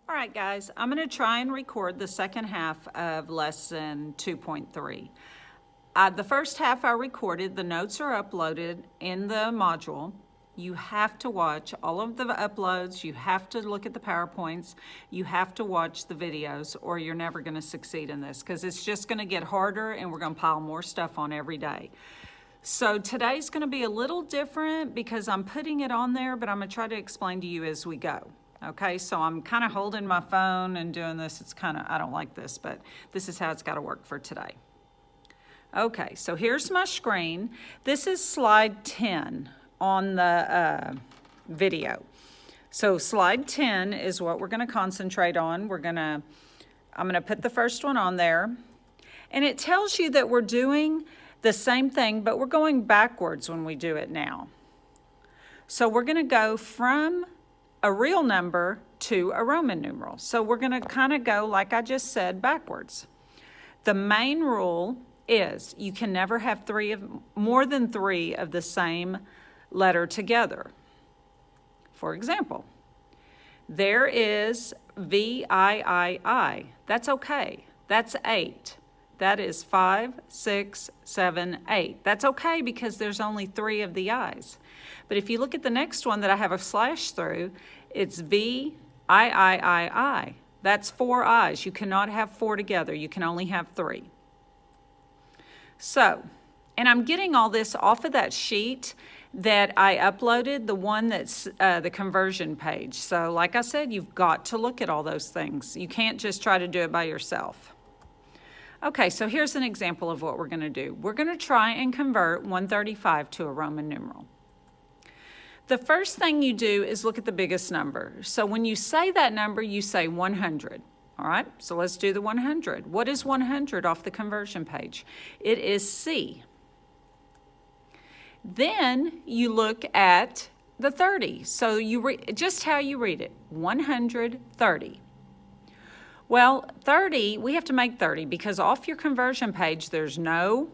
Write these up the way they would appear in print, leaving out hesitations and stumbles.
All right, guys, I'm going to try and record the second half of lesson 2.3. The first half I recorded, the notes are uploaded in the module. You have to watch all of the uploads, you have to look at the PowerPoints, you have to watch the videos, or you're never going to succeed in this because it's just going to get harder and we're going to pile more stuff on every day. So today's going to be a little different because I'm putting it on there, but I'm going to try to explain to you as we go. Okay, so I'm kind of holding my phone and doing this. It's kind of, I don't like this, but this is how it's got to work for today. Okay, so here's my screen. This is slide 10 on the video. So slide 10 is what we're going to concentrate on. I'm going to put the first one on there. And it tells you that we're doing the same thing, but we're going backwards when we do it now. So we're going to go from a real number to a Roman numeral. So we're going to kind of go, like I just said, backwards. The main rule is you can never have more than three of the same letter together. For example, there is VIII. That's okay. That's 8. That is 5, 6, 7, 8. That's okay because there's only 3 of the I's. But if you look at the next one that I have a slash through, it's VIII. That's 4 I's. You cannot have 4 together. You can only have 3. So, and I'm getting all this off of that sheet that I uploaded, the one that's the conversion page. So like I said, you've got to look at all those things. You can't just try to do it by yourself. Okay, so here's an example of what we're going to do. We're going to try and convert 135 to a Roman numeral. The first thing you do is look at the biggest number. So when you say that number, you say 100. All right, so let's do the 100. What is 100 off the conversion page? It is C. Then you look at the 30. So just how you read it, 130. Well, 30, we have to make 30 because off your conversion page, there's no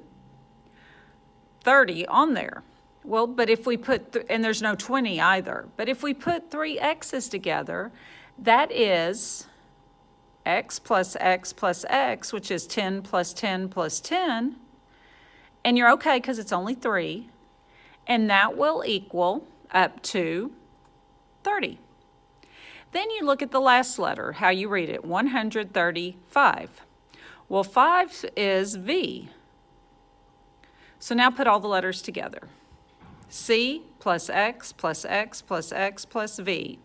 30 on there. Well, but if we put, and there's no 20 either, but if we put 3 X's together, that is X plus X plus X, which is 10 plus 10 plus 10, and you're okay because it's only 3, and that will equal up to 30. Then you look at the last letter, how you read it, 135. Well, 5 is V. So now put all the letters together. C plus X plus X plus X plus V.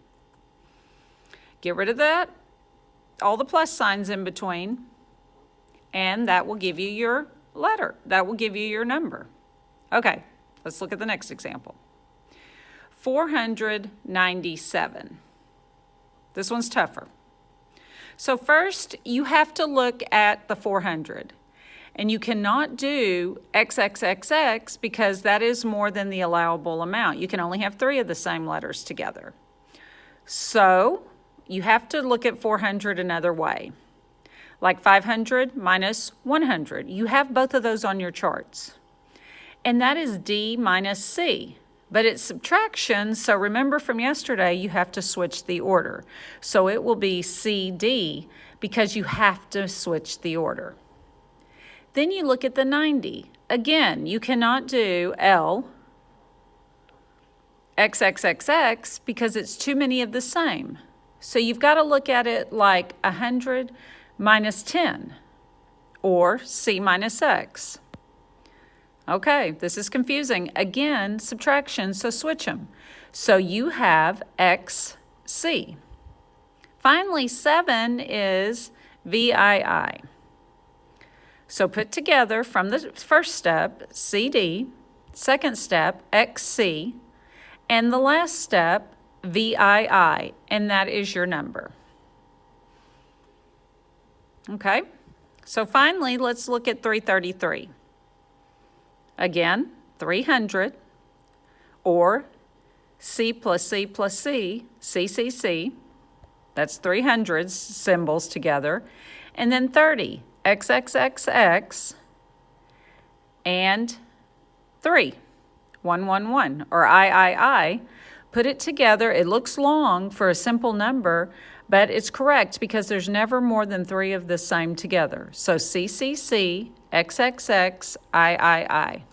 Get rid of that, all the plus signs in between, and that will give you your letter. That will give you your number. Okay, let's look at the next example. 497. This one's tougher. So first, you have to look at the 400. And you cannot do XXXX because that is more than the allowable amount. You can only have 3 of the same letters together. So you have to look at 400 another way. Like 500 minus 100. You have both of those on your charts. And that is D minus C. But it's subtraction, so remember from yesterday, you have to switch the order. So it will be CD because you have to switch the order. Then you look at the 90. Again, you cannot do L XXXX because it's too many of the same. So you've got to look at it like 100 minus 10 or C minus X. Okay, this is confusing. Again, subtraction, so switch them. So you have XC. Finally, 7 is VII. So put together from the first step, CD, second step, XC, and the last step, VII, and that is your number. Okay, so finally, let's look at 333. Again, 300, or C plus C plus C, CCC, that's 300 symbols together, and then 30, XXXX, and 3, 111, or III, Put it together. It looks long for a simple number, but it's correct because there's never more than 3 of the same together. So CCC, XXX, III.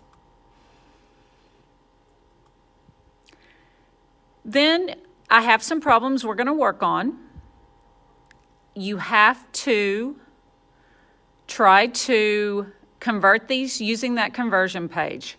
Then I have some problems we're going to work on. You have to try to convert these using that conversion page.